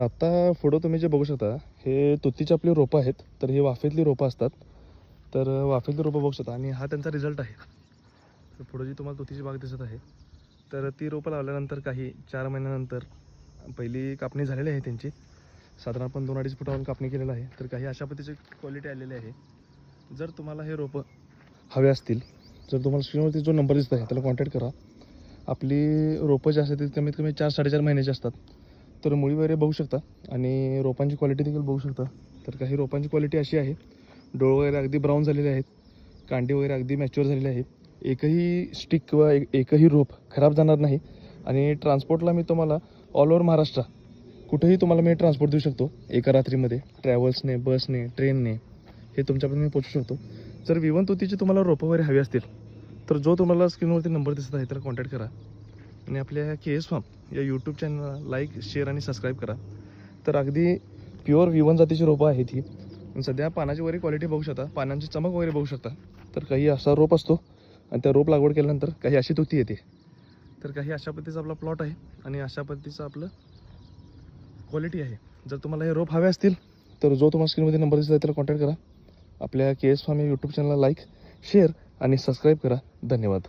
आता पुढं तुम्ही जे बघू शकता हे तुतीची आपली रोपं आहेत. तर ही वाफेतली रोपं असतात. तर वाफेतली रोपं बघू शकता आणि हा त्यांचा रिझल्ट आहे. तर पुढं जी तुम्हाला तुतीची बाग दिसत आहे तर ती रोपं लावल्यानंतर काही 4 महिन्यानंतर पहिली कापणी झालेली आहे त्यांची. साधारण आपण 2-2.5 फुटावरून कापणी केलेलं आहे. तर काही अशा पद्धतीची क्वालिटी आलेली आहे. जर तुम्हाला हे रोपं हवे असतील, जर तुम्हाला स्क्रीनवरती जो नंबर दिसत आहे त्याला कॉन्टॅक्ट करा. आपली रोपं जी असतात ती कमीत कमी 4-4.5 महिन्याची असतात. तर मुळी वगैरे बघू शकता आणि रोपांची क्वालिटी देखील बघू शकता. तर काही रोपांची क्वालिटी अशी आहे, डोळ वगैरे अगदी ब्राऊन झालेले आहेत, कांडी वगैरे अगदी मॅच्युअर झालेली आहे. एकही स्टिक किंवा एकही रोप खराब जाणार नाही. आणि ट्रान्सपोर्टला मी तुम्हाला ऑल ओव्हर महाराष्ट्र कुठेही तुम्हाला मी ट्रान्सपोर्ट देऊ शकतो एका रात्रीमध्ये. ट्रॅव्हल्सने, बसने, ट्रेनने हे तुमच्यापर्यंत मी पोचू शकतो. जर विवन तुतीची तुम्हाला रोपं वगैरे हवी असतील तर जो तुम्हाला स्क्रीनवरती नंबर दिसत आहे त्याला कॉन्टॅक्ट करा. आणि आपल्या KS फार्म या यूट्यूब चॅनलला लाईक, शेअर आणि सबस्क्राईब करा. तर अगदी प्युअर विवन जातीची रोपं आहेत ही. आणि सध्या पानाची वगैरे क्वालिटी बघू शकता, पानांची चमक वगैरे बघू शकता. तर काही असा रोप असतो आणि त्या रोप लागवड केल्यानंतर काही अशी तुती येते. तर काही अशा पद्धतीचा आपला प्लॉट आहे आणि अशा पद्धतीचं आपलं क्वालिटी आहे. जर तुम्हाला हे रोप हवे असतील तर जो तुम्हाला स्क्रीनमध्ये नंबर दिसला आहे त्याला कॉन्टॅक्ट करा. आपल्या KS फार्म या यूट्यूब चॅनलला लाईक, शेअर आणि सबस्क्राईब करा. धन्यवाद.